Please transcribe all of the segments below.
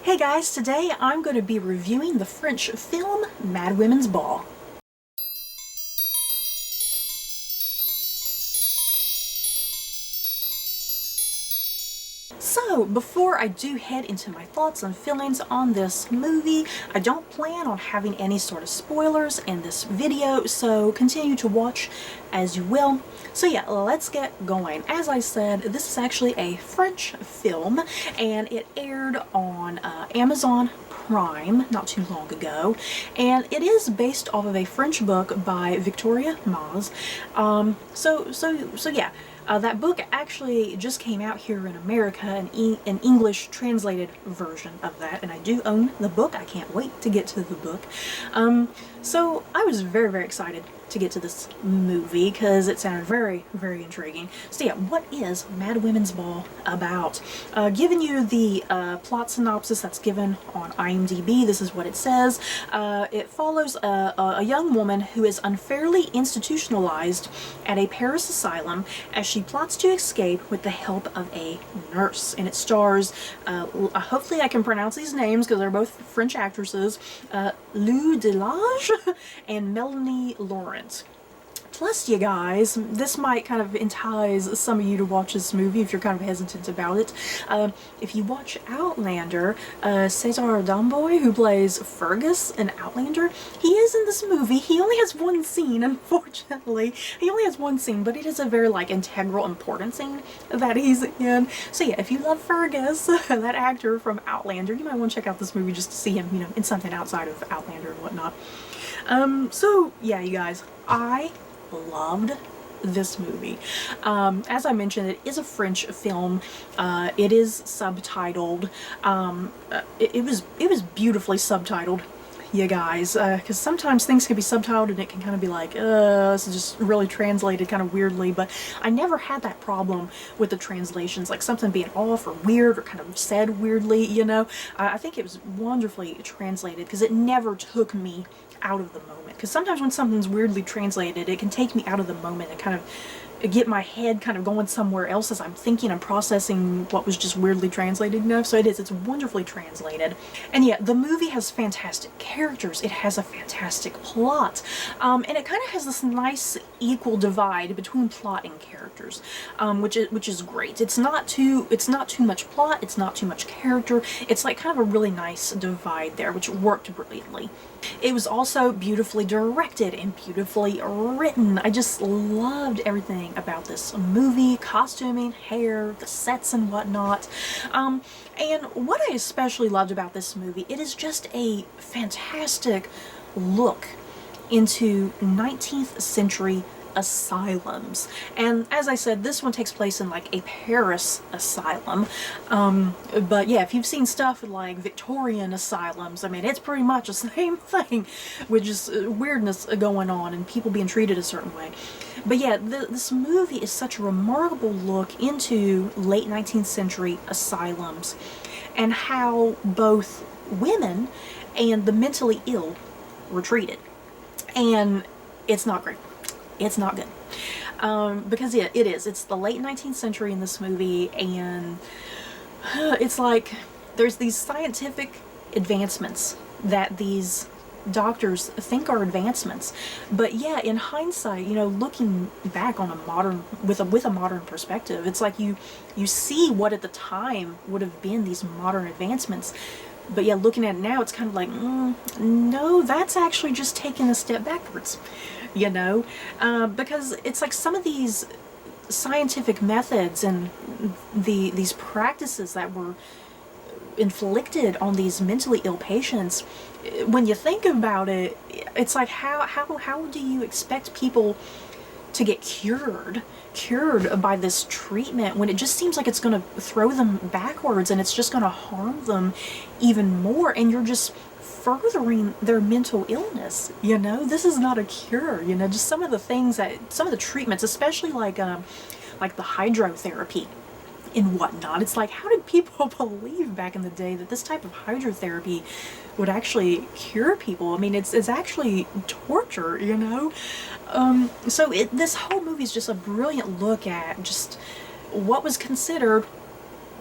Hey guys, today I'm going to be reviewing the French film Mad Women's Ball. So, before I do head into my thoughts and feelings on this movie, I don't plan on having any sort of spoilers in this video, so continue to watch as you will. So yeah, let's get going. As I said, this is actually a French film, and it aired on Amazon Prime not too long ago, and it is based off of a French book by Victoria Maz. So yeah. That book actually just came out here in America, an English translated version of that, and I do own the book. I can't wait to get to the book. So I was very, very excited to get to this movie because it sounded very, very intriguing. So yeah, what is Mad Women's Ball about? Giving you the plot synopsis that's given on IMDb, this is what it says. It follows a young woman who is unfairly institutionalized at a Paris asylum as she plots to escape with the help of a nurse. And it stars, hopefully I can pronounce these names because they're both French actresses, Lou Delage and Melanie Laurent. Plus, you guys, this might kind of entice some of you to watch this movie if you're kind of hesitant about it. If you watch Outlander, César Damboy, who plays Fergus in Outlander, he is in this movie. He only has one scene, unfortunately. He only has one scene, but it is a very, integral, important scene that he's in. So yeah, if you love Fergus, that actor from Outlander, you might want to check out this movie just to see him, in something outside of Outlander and whatnot. So yeah, you guys, I loved this movie. As I mentioned, it is a French film. It is subtitled. It was beautifully subtitled, you guys, because sometimes things can be subtitled and it can kind of be like, this is just really translated kind of weirdly, but I never had that problem with the translations, like something being off or weird or kind of said weirdly, I think it was wonderfully translated because it never took me out of the moment. Because sometimes when something's weirdly translated, it can take me out of the moment and kind of get my head kind of going somewhere else as I'm thinking and processing what was just weirdly translated, So it's wonderfully translated. And yeah, the movie has fantastic characters. It has a fantastic plot. And it kind of has this nice equal divide between plot and characters, which is great. It's not too much plot, it's not too much character. It's like kind of a really nice divide there, which worked brilliantly. It was also beautifully directed and beautifully written. I just loved everything about this movie, costuming, hair, the sets and whatnot. And what I especially loved about this movie, it is just a fantastic look into 19th century asylums. And as I said, this one takes place in a Paris asylum. But yeah, if you've seen stuff like Victorian asylums, I mean, it's pretty much the same thing with just weirdness going on and people being treated a certain way. But yeah, this movie is such a remarkable look into late 19th century asylums and how both women and the mentally ill were treated. And it's not great. It's not good. Because yeah, it is. It's the late 19th century in this movie, and it's like there's these scientific advancements that these doctors think are advancements. But yeah, in hindsight, looking back on with a modern perspective, it's like you see what at the time would have been these modern advancements. But yeah, looking at it now, it's kind of like, no, that's actually just taking a step backwards, because it's like some of these scientific methods and these practices that were inflicted on these mentally ill patients, when you think about it, it's like how do you expect people to get cured by this treatment when it just seems like it's going to throw them backwards and it's just going to harm them even more, and you're just furthering their mental illness. This is not a cure. Just some of the treatments, especially like the hydrotherapy and whatnot. It's like, how did people believe back in the day that this type of hydrotherapy would actually cure people? I mean, it's actually torture, So this whole movie is just a brilliant look at just what was considered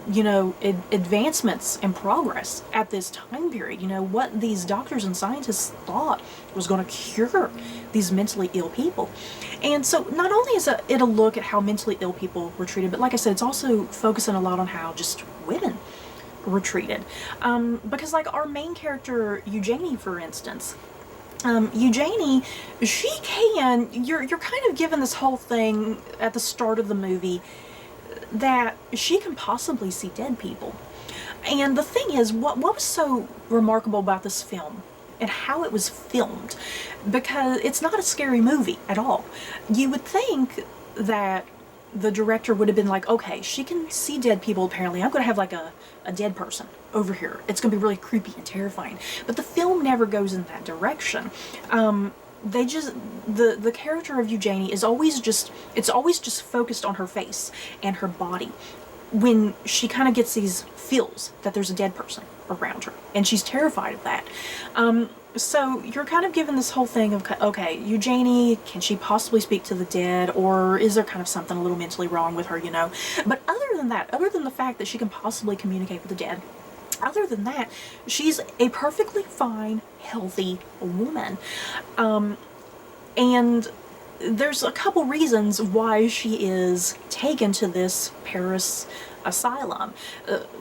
advancements and progress at this time period. What these doctors and scientists thought was going to cure these mentally ill people. And so not only is it a look at how mentally ill people were treated, but like I said, it's also focusing a lot on how just women were treated. Because like our main character, Eugenie, for instance, Eugenie, you're kind of given this whole thing at the start of the movie that she can possibly see dead people. And the thing is, what was so remarkable about this film and how it was filmed, because it's not a scary movie at all. You would think that the director would have been like, okay, she can see dead people apparently, I'm going to have like a dead person over here. It's going to be really creepy and terrifying. But the film never goes in that direction. The character of Eugenie is always just focused on her face and her body when she kind of gets these feels that there's a dead person around her, and she's terrified of that. So you're kind of given this whole thing of, okay, Eugenie, can she possibly speak to the dead, or is there kind of something a little mentally wrong with her, But other than that, other than the fact that she can possibly communicate with the dead, other than that, she's a perfectly fine, healthy woman. And there's a couple reasons why she is taken to this Paris asylum.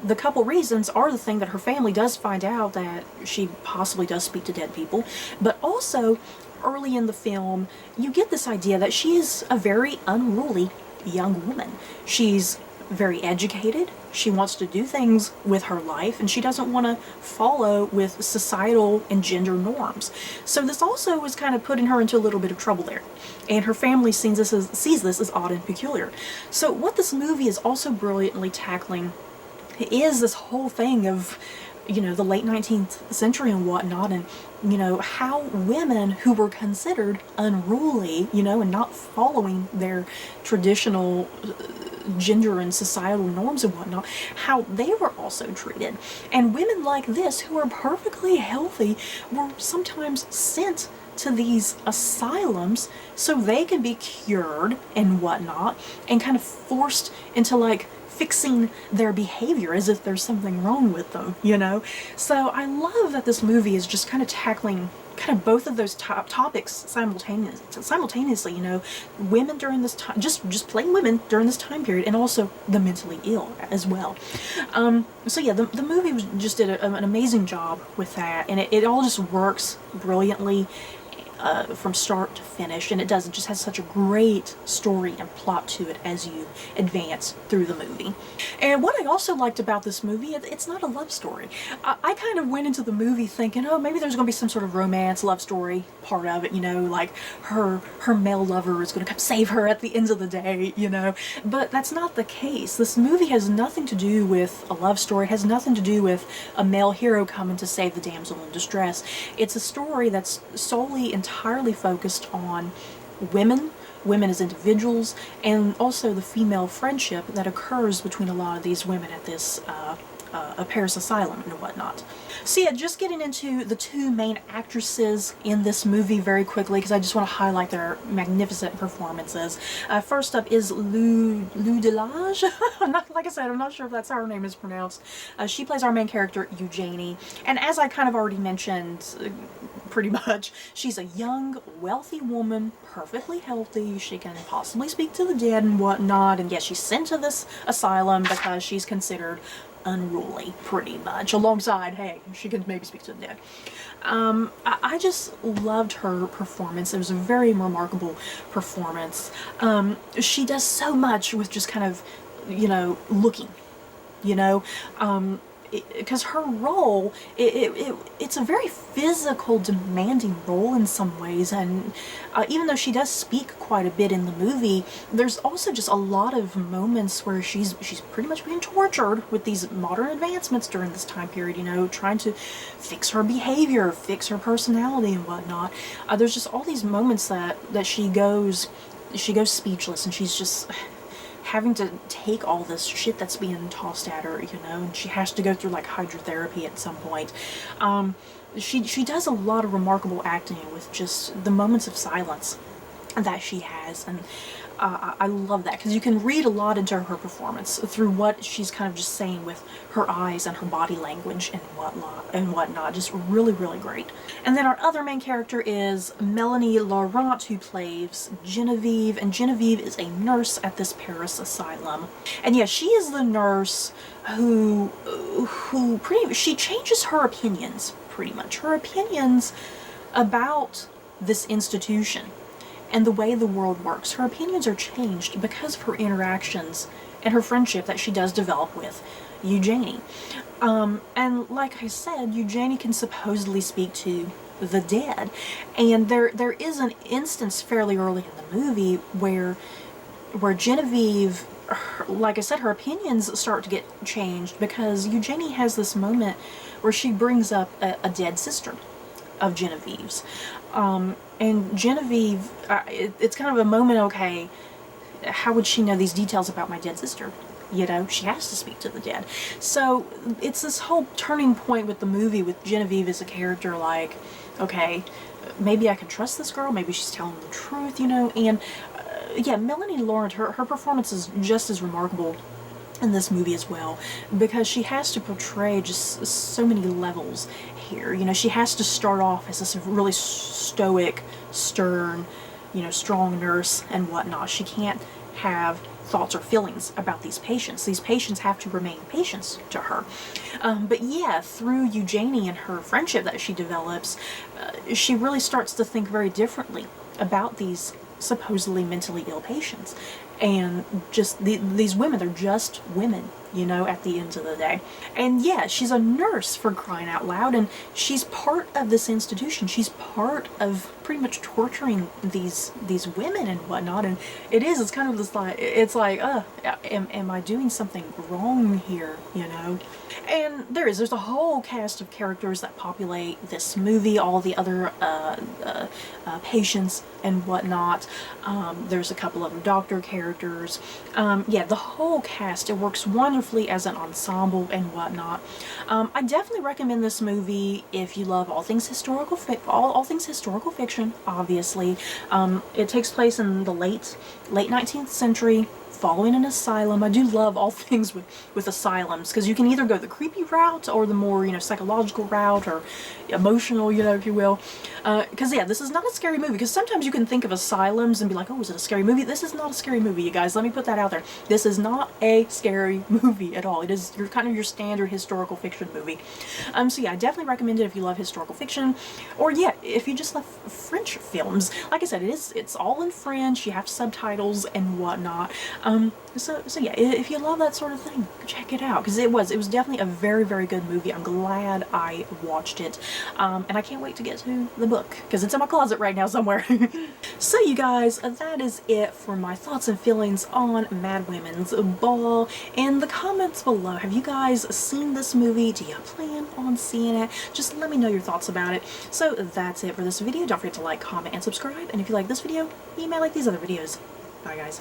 The couple reasons are the thing that her family does find out that she possibly does speak to dead people, but also early in the film you get this idea that she is a very unruly young woman. She's very educated, she wants to do things with her life, and she doesn't want to follow with societal and gender norms. So this also is kind of putting her into a little bit of trouble there. And her family sees this as odd and peculiar. So what this movie is also brilliantly tackling is this whole thing of, the late 19th century and whatnot, and, how women who were considered unruly, and not following their traditional gender and societal norms and whatnot, how they were also treated. And women like this, who are perfectly healthy, were sometimes sent to these asylums so they could be cured and whatnot, and kind of forced into like fixing their behavior as if there's something wrong with them, So I love that this movie is just kind of tackling kind of both of those topics simultaneously, women during this time, just plain women during this time period, and also the mentally ill as well. So yeah, the movie just did an amazing job with that, and it all just works brilliantly from start to finish, and it just has such a great story and plot to it as you advance through the movie. And what I also liked about this movie, it's not a love story. I kind of went into the movie thinking, oh, maybe there's going to be some sort of romance, love story part of it, like her male lover is going to come save her at the end of the day, but that's not the case. This movie has nothing to do with a love story, has nothing to do with a male hero coming to save the damsel in distress. It's a story that's solely entirely focused on women as individuals, and also the female friendship that occurs between a lot of these women at this a Paris asylum and whatnot. So yeah, just getting into the two main actresses in this movie very quickly, because I just want to highlight their magnificent performances. First up is Lou Delage. Like I said, I'm not sure if that's how her name is pronounced. She plays our main character, Eugenie, and as I kind of already mentioned, pretty much, she's a young, wealthy woman, perfectly healthy. She can possibly speak to the dead and whatnot, and yes, she's sent to this asylum because she's considered unruly, pretty much, alongside, hey, she can maybe speak to the dead. I just loved her performance. It was a very remarkable performance. She does so much with just kind of, looking, because her role, it's a very physical, demanding role in some ways, and even though she does speak quite a bit in the movie, there's also just a lot of moments where she's pretty much being tortured with these modern advancements during this time period, trying to fix her behavior, fix her personality and whatnot. There's just all these moments that she goes speechless, and she's just having to take all this shit that's being tossed at her, and she has to go through like hydrotherapy at some point. She does a lot of remarkable acting with just the moments of silence that she has, and I love that because you can read a lot into her performance through what she's kind of just saying with her eyes and her body language and whatnot. Just really, really great. And then our other main character is Melanie Laurent, who plays Genevieve, and Genevieve is a nurse at this Paris asylum. And yeah, she is the nurse who she changes her opinions, pretty much. Her opinions about this institution and the way the world works. Her opinions are changed because of her interactions and her friendship that she does develop with Eugenie. And like I said, Eugenie can supposedly speak to the dead. And there is an instance fairly early in the movie where Genevieve, like I said, her opinions start to get changed because Eugenie has this moment where she brings up a dead sister of Genevieve's. And Genevieve, it's kind of a moment, okay, how would she know these details about my dead sister? You know, she has to speak to the dead. So it's this whole turning point with the movie with Genevieve as a character, like, okay, maybe I can trust this girl, maybe she's telling the truth, you know, and yeah, Melanie Laurent, her performance is just as remarkable in this movie as well, because she has to portray just so many levels here. You know, she has to start off as this really stoic, stern, you know, strong nurse and whatnot. She can't have thoughts or feelings about these patients. These patients have to remain patients to her. But yeah, through Eugenie and her friendship that she develops, she really starts to think very differently about these supposedly mentally ill patients. And just these women, they're just women, you know, at the end of the day. And yeah, she's a nurse, for crying out loud, and she's part of this institution. She's part of pretty much torturing these women and whatnot. And it's kind of this like, it's like, am I doing something wrong here, you know? And there's a whole cast of characters that populate this movie, all the other patients and whatnot. There's a couple of doctor characters. Yeah, the whole cast, it works wonderfully as an ensemble and whatnot. I definitely recommend this movie if you love all things historical fiction, obviously. It takes place in the late 19th century, following an asylum. I do love all things with asylums, because you can either go the creepy route or the more, you know, psychological route or emotional, you know, if you will. Because yeah, this is not a scary movie, because sometimes you can think of asylums and be like, oh, is it a scary movie? This is not a scary movie, you guys. Let me put that out there. This is not a scary movie at all. It is kind of your standard historical fiction movie. So yeah, I definitely recommend it if you love historical fiction, or yeah, if you just love French films. Like I said, it's all in French. You have subtitles and whatnot. So yeah, if you love that sort of thing, check it out, because it was definitely a very, very good movie. I'm glad I watched it, and I can't wait to get to the book, because it's in my closet right now somewhere. So you guys, that is it for my thoughts and feelings on Mad Women's Ball. In the comments below, have you guys seen this movie? Do you plan on seeing it? Just let me know your thoughts about it. So that's it for this video. Don't forget to like, comment, and subscribe, and if you like this video, you may like these other videos. Bye guys.